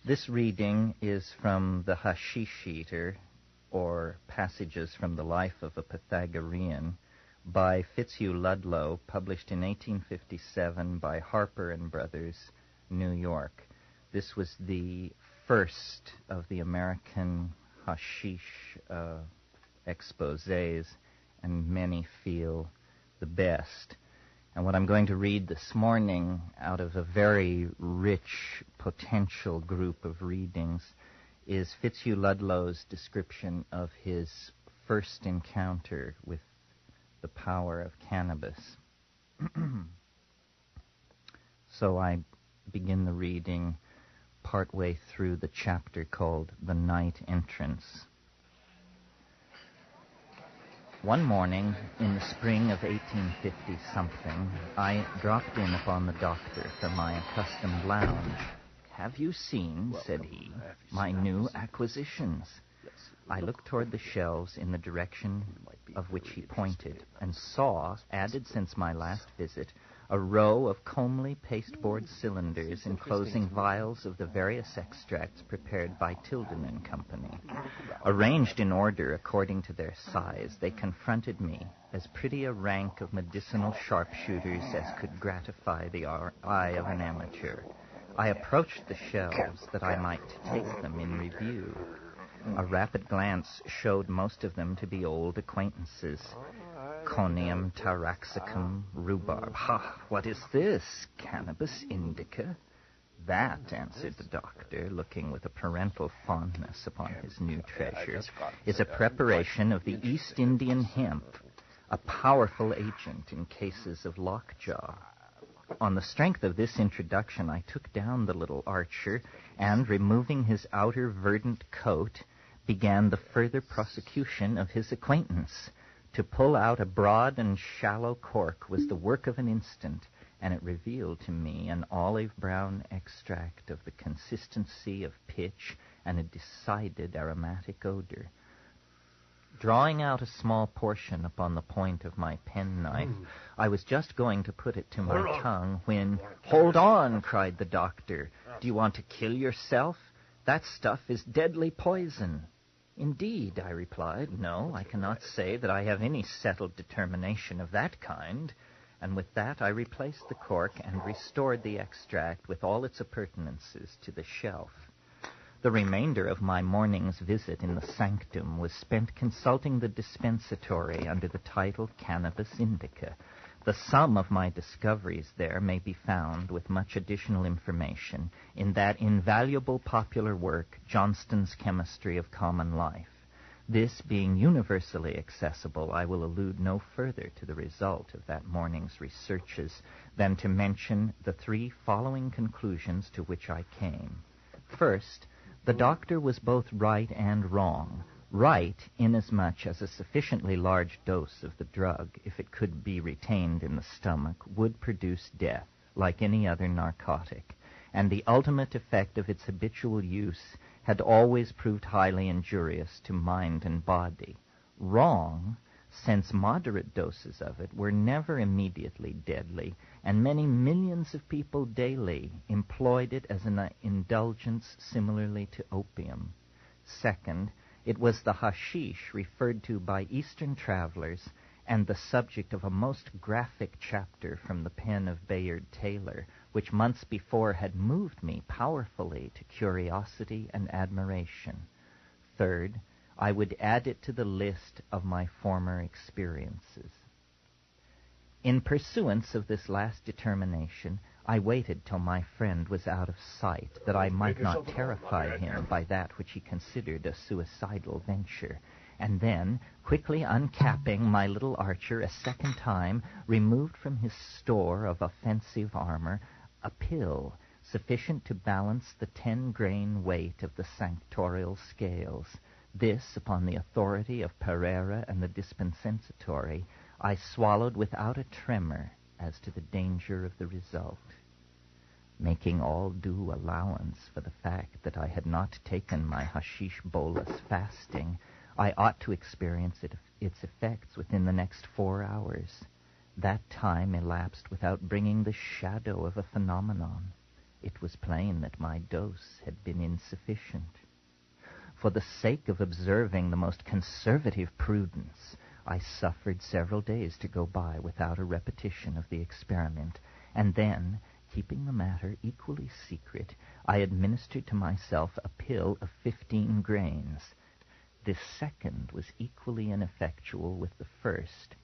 This reading is from the Hasheesh Eater, or Passages from the Life of a Pythagorean, by Fitz Hugh Ludlow, published in 1857 by Harper and Brothers, New York. This was the first of the American hashish exposés, and many feel the best. And what I'm going to read this morning out of a very rich potential group of readings is Fitz Hugh Ludlow's description of his first encounter with the power of cannabis. So I begin the reading partway through the chapter called The Night Entrance. One morning in the spring of 1850-something, I dropped in upon the doctor for my accustomed lounge. "Have you seen," said he, "my new acquisitions?" I looked toward the shelves in the direction of which he pointed, and saw, added since my last visit, a row of comely pasteboard cylinders enclosing vials of the various extracts prepared by Tilden and Company. Arranged in order according to their size, they confronted me as pretty a rank of medicinal sharpshooters as could gratify the eye of an amateur. I approached the shelves that I might take them in review. A rapid glance showed most of them to be old acquaintances. Conium, taraxacum, rhubarb. Ha! What is this? Cannabis indica? That, answered the doctor, looking with a parental fondness upon his new treasure, is a preparation of the East Indian hemp, a powerful agent in cases of lockjaw. On the strength of this introduction, I took down the little archer and, removing his outer verdant coat, began the further prosecution of his acquaintance. To pull out a broad and shallow cork was the work of an instant, and it revealed to me an olive-brown extract of the consistency of pitch and a decided aromatic odor. Drawing out a small portion upon the point of my penknife, I was just going to put it to my tongue when... "Hold on!" cried the doctor. "Do you want to kill yourself? That stuff is deadly poison." "Indeed," I replied. "No, I cannot say that I have any settled determination of that kind." And with that I replaced the cork and restored the extract with all its appurtenances to the shelf. The remainder of my morning's visit in the sanctum was spent consulting the dispensatory under the title Cannabis Indica. The sum of my discoveries there may be found, with much additional information, in that invaluable popular work, Johnston's Chemistry of Common Life. This being universally accessible, I will allude no further to the result of that morning's researches than to mention the three following conclusions to which I came. First, the doctor was both right and wrong. Right, inasmuch as a sufficiently large dose of the drug, if it could be retained in the stomach, would produce death, like any other narcotic, and the ultimate effect of its habitual use had always proved highly injurious to mind and body. Wrong, since moderate doses of it were never immediately deadly, and many millions of people daily employed it as an indulgence similarly to opium. Second, it was the hashish referred to by Eastern travelers and the subject of a most graphic chapter from the pen of Bayard Taylor, which months before had moved me powerfully to curiosity and admiration. Third, I would add it to the list of my former experiences. In pursuance of this last determination, I waited till my friend was out of sight, that I might not terrify him by that which he considered a suicidal venture, and then, quickly uncapping my little archer a second time, removed from his store of offensive armor a pill sufficient to balance the 10-grain weight of the sanctorial scales. This, upon the authority of Pereira and the dispensatory, I swallowed without a tremor as to the danger of the result. Making all due allowance for the fact that I had not taken my hashish bolus fasting, I ought to experience its effects within the next 4 hours. That time elapsed without bringing the shadow of a phenomenon. It was plain that my dose had been insufficient. For the sake of observing the most conservative prudence, I suffered several days to go by without a repetition of the experiment, and then, keeping the matter equally secret, I administered to myself a pill of 15 grains. This second was equally ineffectual with the first.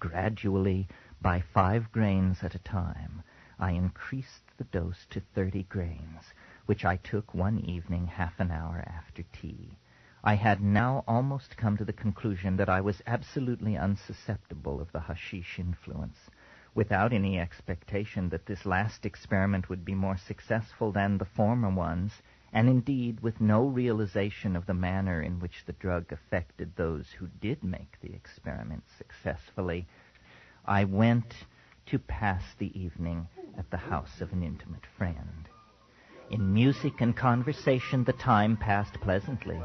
Gradually, by 5 grains at a time, I increased the dose to 30 grains, which I took one evening half an hour after tea. I had now almost come to the conclusion that I was absolutely unsusceptible of the hashish influence, without any expectation that this last experiment would be more successful than the former ones, and indeed with no realization of the manner in which the drug affected those who did make the experiment successfully. I went to pass the evening at the house of an intimate friend. In music and conversation the time passed pleasantly.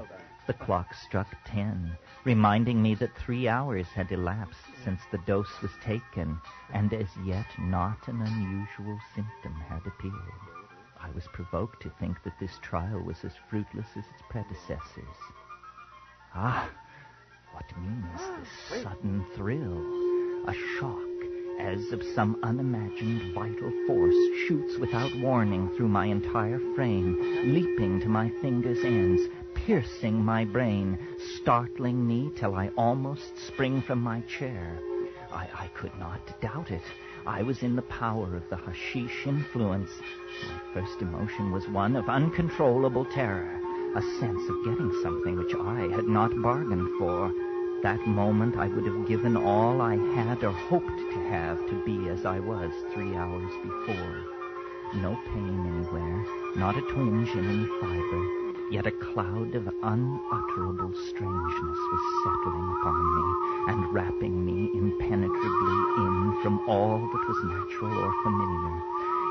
The clock struck 10, reminding me that 3 hours had elapsed since the dose was taken, and as yet not an unusual symptom had appeared. I was provoked to think that this trial was as fruitless as its predecessors. Ah, what means this sudden thrill? A shock, as of some unimagined vital force, shoots without warning through my entire frame, leaping to my fingers' ends, piercing my brain, startling me till I almost spring from my chair. I could not doubt it. I was in the power of the hashish influence. My first emotion was one of uncontrollable terror, a sense of getting something which I had not bargained for. That moment I would have given all I had or hoped to have to be as I was 3 hours before. No pain anywhere, not a twinge in any fiber, yet a cloud of unutterable strangeness was settling upon me and wrapping me impenetrably in from all that was natural or familiar.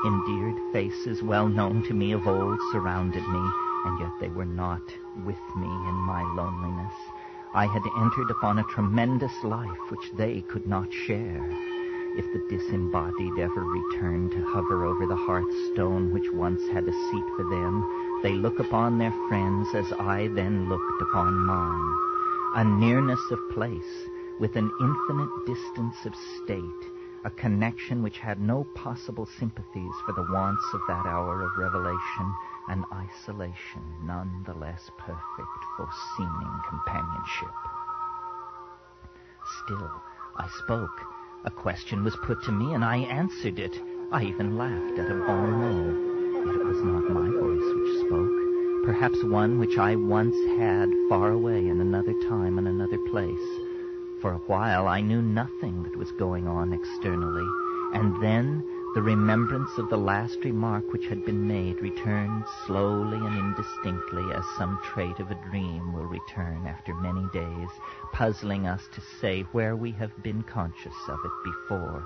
Endeared faces well known to me of old surrounded me, and yet they were not with me in my loneliness. I had entered upon a tremendous life which they could not share. If the disembodied ever return to hover over the hearthstone which once had a seat for them, they look upon their friends as I then looked upon mine. A nearness of place, with an infinite distance of state, a connection which had no possible sympathies for the wants of that hour of revelation, an isolation none the less perfect for seeming companionship. Still, I spoke. A question was put to me, and I answered it. I even laughed at a bon mot. Yet it was not my voice which spoke, perhaps one which I once had far away in another time and another place. For a while I knew nothing that was going on externally, and then the remembrance of the last remark which had been made returned slowly and indistinctly, as some trait of a dream will return after many days, puzzling us to say where we have been conscious of it before.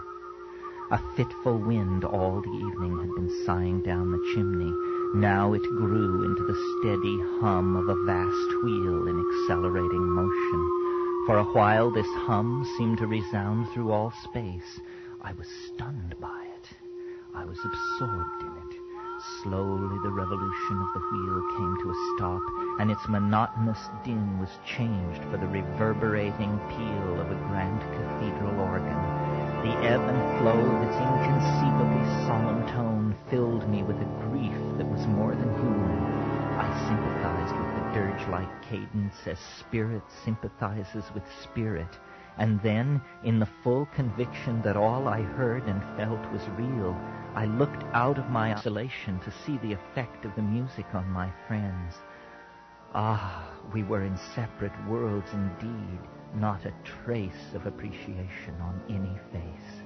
A fitful wind all the evening had been sighing down the chimney. Now it grew into the steady hum of a vast wheel in accelerating motion. For a while this hum seemed to resound through all space. I was stunned by it. I was absorbed in it. Slowly the revolution of the wheel came to a stop, and its monotonous din was changed for the reverberating peal of a grand cathedral organ. The ebb and flow of its inconceivably solemn tone filled me with a grief that was more than human. I sympathized with the dirge-like cadence as spirit sympathizes with spirit, and then, in the full conviction that all I heard and felt was real, I looked out of my isolation to see the effect of the music on my friends. Ah, we were in separate worlds indeed, not a trace of appreciation on any face.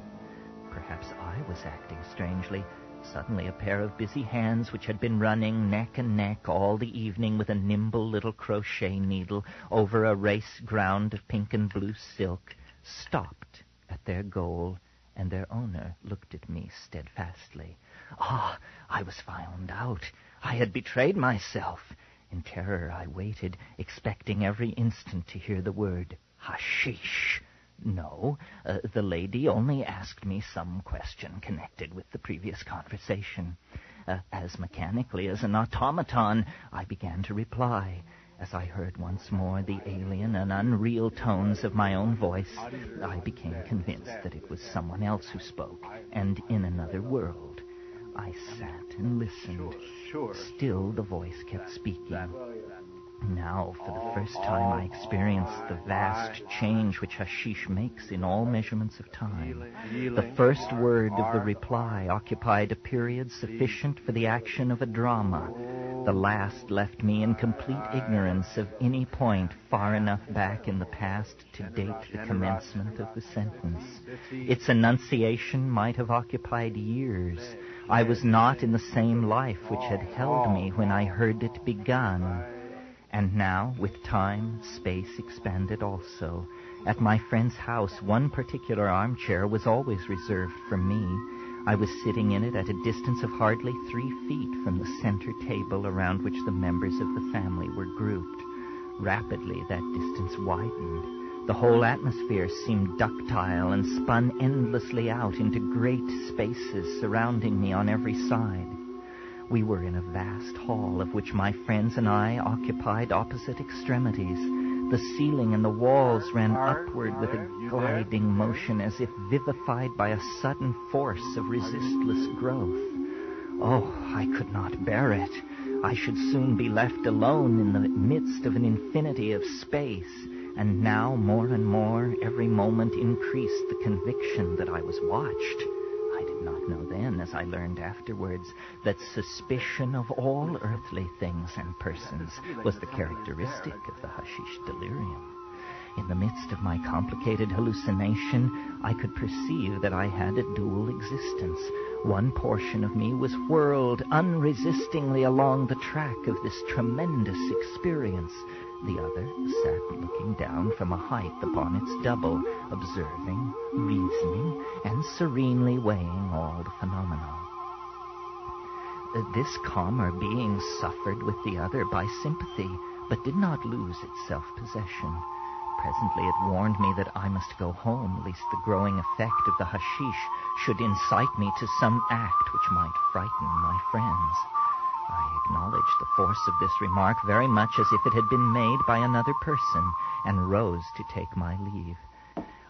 Perhaps I was acting strangely. Suddenly a pair of busy hands, which had been running neck and neck all the evening with a nimble little crochet needle over a race ground of pink and blue silk, stopped at their goal, and their owner looked at me steadfastly. Ah, I was found out. I had betrayed myself. In terror I waited, expecting every instant to hear the word hashish. No, the lady only asked me some question connected with the previous conversation. As mechanically as an automaton, I began to reply. As I heard once more the alien and unreal tones of my own voice, I became convinced that it was someone else who spoke, and in another world. I sat and listened. Still the voice kept speaking. Now, for the first time, I experienced the vast change which hashish makes in all measurements of time. The first word of the reply occupied a period sufficient for the action of a drama. The last left me in complete ignorance of any point far enough back in the past to date the commencement of the sentence. Its enunciation might have occupied years. I was not in the same life which had held me when I heard it begun. And now, with time, space expanded also. At my friend's house, one particular armchair was always reserved for me. I was sitting in it at a distance of hardly 3 feet from the center table around which the members of the family were grouped. Rapidly, that distance widened. The whole atmosphere seemed ductile and spun endlessly out into great spaces surrounding me on every side. We were in a vast hall of which my friends and I occupied opposite extremities. The ceiling and the walls ran upward with a gliding motion as if vivified by a sudden force of resistless growth. Oh, I could not bear it. I should soon be left alone in the midst of an infinity of space. And now, more and more, every moment increased the conviction that I was watched. I did not know then, as I learned afterwards, that suspicion of all earthly things and persons was the characteristic of the hashish delirium. In the midst of my complicated hallucination, I could perceive that I had a dual existence. One portion of me was whirled unresistingly along the track of this tremendous experience. The other sat looking down from a height upon its double, observing, reasoning, and serenely weighing all the phenomena. This calmer being suffered with the other by sympathy, but did not lose its self-possession. Presently it warned me that I must go home, lest the growing effect of the hashish should incite me to some act which might frighten my friends. I acknowledged the force of this remark very much as if it had been made by another person, and rose to take my leave.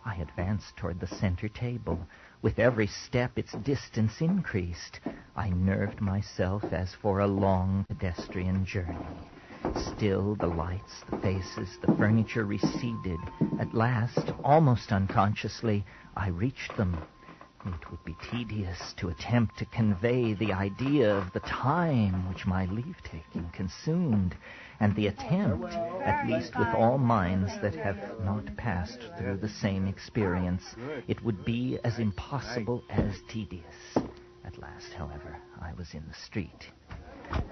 I advanced toward the center table. With every step its distance increased. I nerved myself as for a long pedestrian journey. Still the lights, the faces, the furniture receded. At last, almost unconsciously, I reached them. It would be tedious to attempt to convey the idea of the time which my leave-taking consumed, and the attempt, at least with all minds that have not passed through the same experience, it would be as impossible as tedious. At last, however, I was in the street.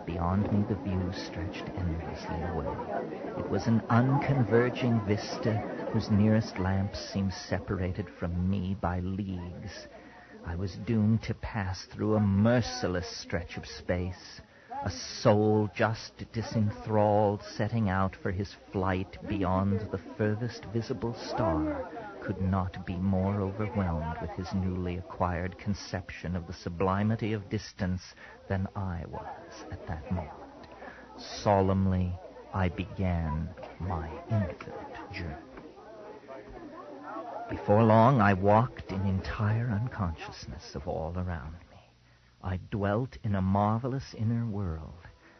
Beyond me the view stretched endlessly away. It was an unconverging vista whose nearest lamps seemed separated from me by leagues. I was doomed to pass through a merciless stretch of space, a soul just disenthralled, setting out for his flight beyond the furthest visible star, could not be more overwhelmed with his newly acquired conception of the sublimity of distance than I was at that moment. Solemnly, I began my infinite journey. Before long, I walked in entire unconsciousness of all around me. I dwelt in a marvelous inner world.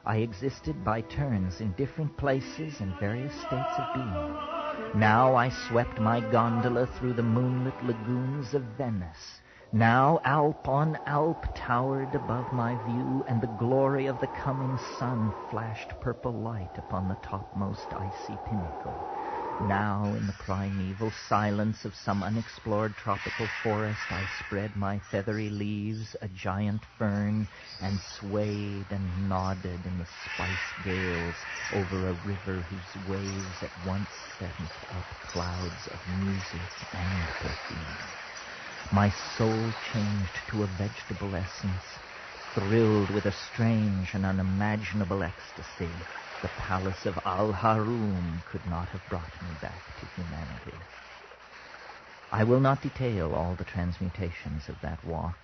I existed by turns in different places and various states of being. Now I swept my gondola through the moonlit lagoons of Venice. Now Alp on Alp towered above my view, and the glory of the coming sun flashed purple light upon the topmost icy pinnacle. Now, in the primeval silence of some unexplored tropical forest, I spread my feathery leaves, a giant fern, and swayed and nodded in the spice gales over a river whose waves at once sent up clouds of music and perfume. My soul changed to a vegetable essence, thrilled with a strange and unimaginable ecstasy. The palace of Al-Harum could not have brought me back to humanity. I will not detail all the transmutations of that walk.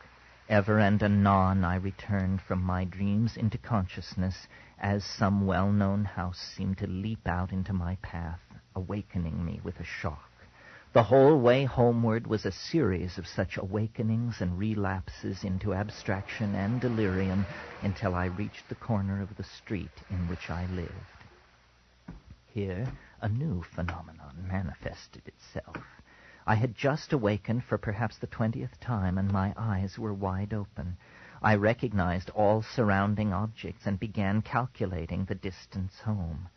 Ever and anon I returned from my dreams into consciousness as some well-known house seemed to leap out into my path, awakening me with a shock. The whole way homeward was a series of such awakenings and relapses into abstraction and delirium until I reached the corner of the street in which I lived. Here, a new phenomenon manifested itself. I had just awakened for perhaps the 20th time, and my eyes were wide open. I recognized all surrounding objects and began calculating the distance home.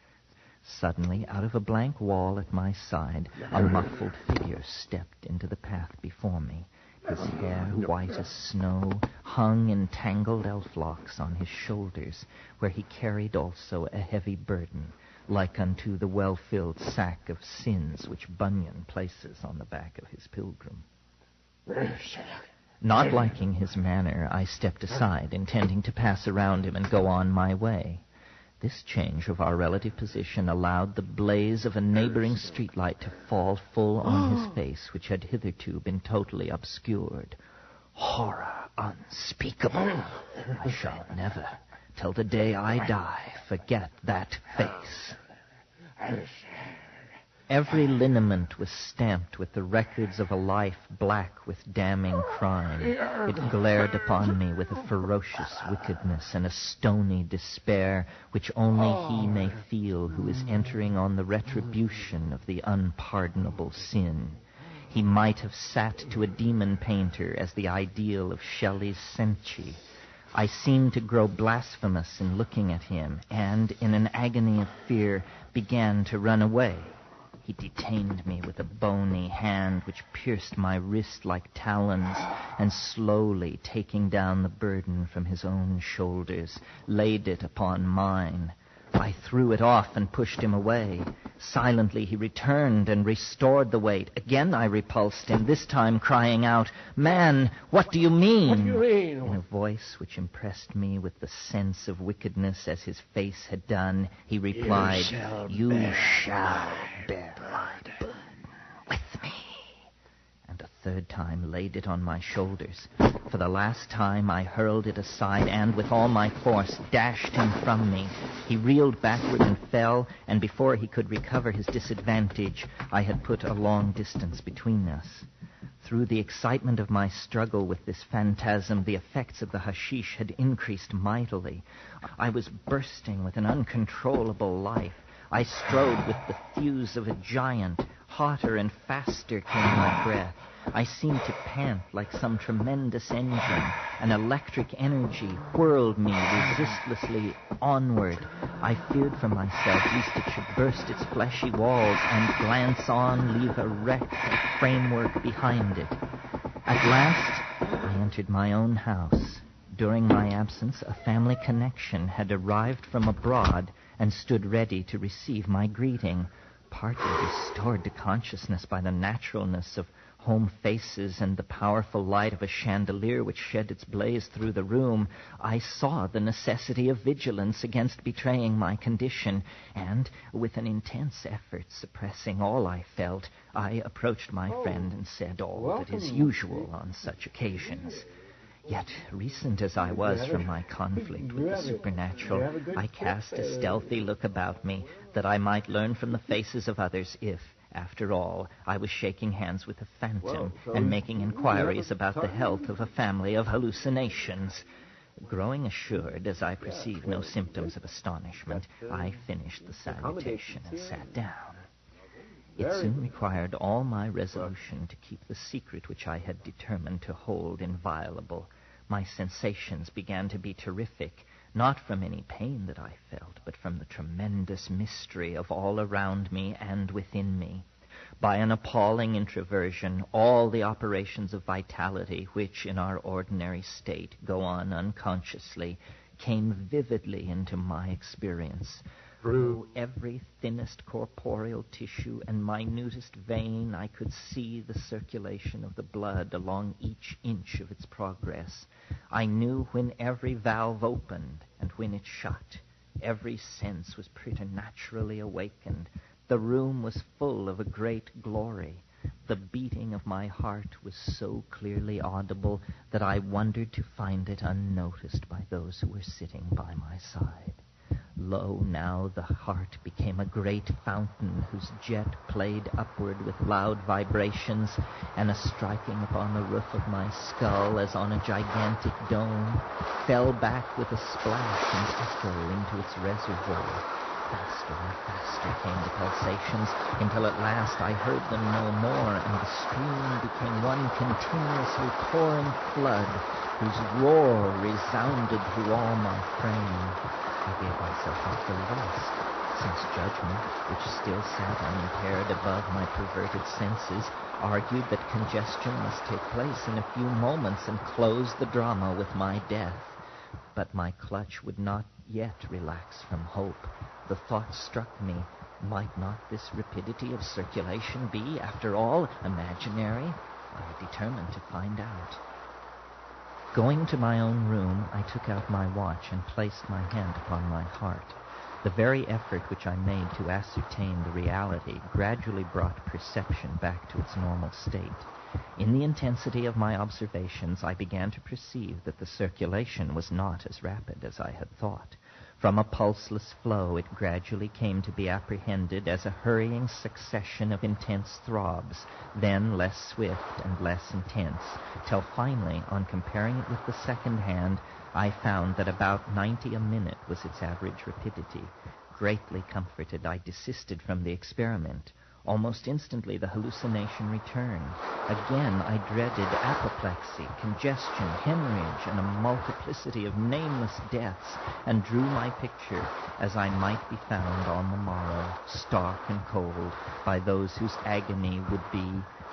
Suddenly, out of a blank wall at my side, a muffled figure stepped into the path before me. His hair, white as snow, hung in tangled elf locks on his shoulders, where he carried also a heavy burden, like unto the well-filled sack of sins which Bunyan places on the back of his pilgrim. Not liking his manner, I stepped aside, intending to pass around him and go on my way. This change of our relative position allowed the blaze of a neighboring streetlight to fall full on his face, which had hitherto been totally obscured. Horror unspeakable! I shall never, till the day I die, forget that face. Every lineament was stamped with the records of a life black with damning crime. It glared upon me with a ferocious wickedness and a stony despair which only he may feel who is entering on the retribution of the unpardonable sin. He might have sat to a demon painter as the ideal of Shelley's Cenci. I seemed to grow blasphemous in looking at him, and, in an agony of fear, began to run away. He detained me with a bony hand which pierced my wrist like talons, and slowly taking down the burden from his own shoulders, laid it upon mine. I threw it off and pushed him away. Silently he returned and restored the weight. Again I repulsed him, this time crying out, "Man, what do you mean?" What do you mean? In a voice which impressed me with the sense of wickedness as his face had done, he replied, You shall bear my burden with me. And a third time laid it on my shoulders. For the last time I hurled it aside and, with all my force, dashed him from me. He reeled backward and fell, and before he could recover his disadvantage, I had put a long distance between us. Through the excitement of my struggle with this phantasm, the effects of the hashish had increased mightily. I was bursting with an uncontrollable life. I strode with the thews of a giant. Hotter and faster came my breath. I seemed to pant like some tremendous engine. An electric energy whirled me resistlessly onward. I feared for myself lest it should burst its fleshy walls and, glance on, leave a wreck of framework behind it. At last, I entered my own house. During my absence, a family connection had arrived from abroad and stood ready to receive my greeting. Partly restored to consciousness by the naturalness of home faces and the powerful light of a chandelier which shed its blaze through the room, I saw the necessity of vigilance against betraying my condition, and, with an intense effort suppressing all I felt, I approached my friend and said all that is usual on such occasions. Yet, recent as I was from my conflict with the supernatural, I cast a stealthy look about me that I might learn from the faces of others if, after all, I was shaking hands with a phantom and making inquiries about the health of a family of hallucinations. Growing assured, as I perceived no symptoms of astonishment, I finished the salutation and sat down. It soon required all my resolution to keep the secret which I had determined to hold inviolable. My sensations began to be terrific, not from any pain that I felt, but from the tremendous mystery of all around me and within me. By an appalling introversion, all the operations of vitality which, in our ordinary state, go on unconsciously, came vividly into my experience. Through every thinnest corporeal tissue and minutest vein, I could see the circulation of the blood along each inch of its progress. I knew when every valve opened and when it shut. Every sense was preternaturally awakened. The room was full of a great glory. The beating of my heart was so clearly audible that I wondered to find it unnoticed by those who were sitting by my side. Lo, now the heart became a great fountain whose jet played upward with loud vibrations, and a striking upon the roof of my skull as on a gigantic dome, fell back with a splash and echo into its reservoir. Faster and faster came the pulsations, until at last I heard them no more, and the stream became one continuously pouring flood, whose roar resounded through all my frame. I gave myself up for lost, since judgment, which still sat unimpaired above my perverted senses, argued that congestion must take place in a few moments and close the drama with my death. But my clutch would not yet relax from hope. The thought struck me, might not this rapidity of circulation be, after all, imaginary? I determined to find out. Going to my own room, I took out my watch and placed my hand upon my heart. The very effort which I made to ascertain the reality gradually brought perception back to its normal state. In the intensity of my observations, I began to perceive that the circulation was not as rapid as I had thought. From a pulseless flow, it gradually came to be apprehended as a hurrying succession of intense throbs, then less swift and less intense, till finally, on comparing it with the second hand, I found that about 90 a minute was its average rapidity. Greatly comforted, I desisted from the experiment. Almost instantly, the hallucination returned. Again, I dreaded apoplexy, congestion, hemorrhage, and a multiplicity of nameless deaths, and drew my picture as I might be found on the morrow, stark and cold, by those whose agony would be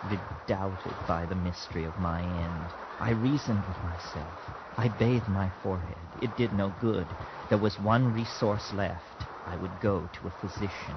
redoubted by the mystery of my end. I reasoned with myself. I bathed my forehead. It did no good. There was one resource left. I would go to a physician.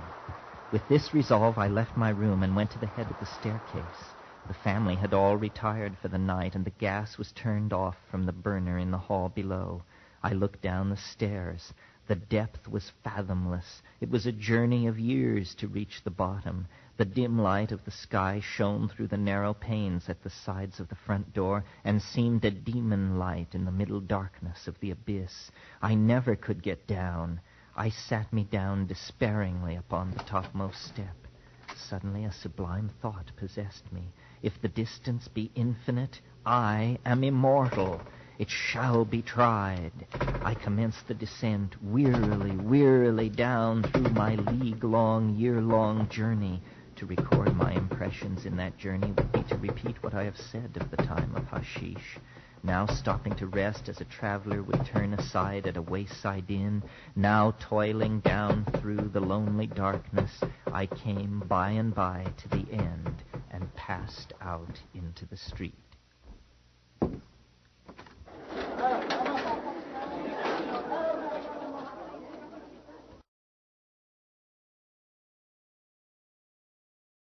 With this resolve, I left my room and went to the head of the staircase. The family had all retired for the night, and the gas was turned off from the burner in the hall below. I looked down the stairs. The depth was fathomless. It was a journey of years to reach the bottom. The dim light of the sky shone through the narrow panes at the sides of the front door and seemed a demon light in the middle darkness of the abyss. I never could get down. I sat me down despairingly upon the topmost step. Suddenly a sublime thought possessed me. If the distance be infinite, I am immortal. It shall be tried. I commenced the descent wearily down through my league-long, year-long journey. To record my impressions in that journey would be to repeat what I have said of the time of Hasheesh. Now stopping to rest as a traveler would turn aside at a wayside inn, now toiling down through the lonely darkness, I came by and by to the end and passed out into the street.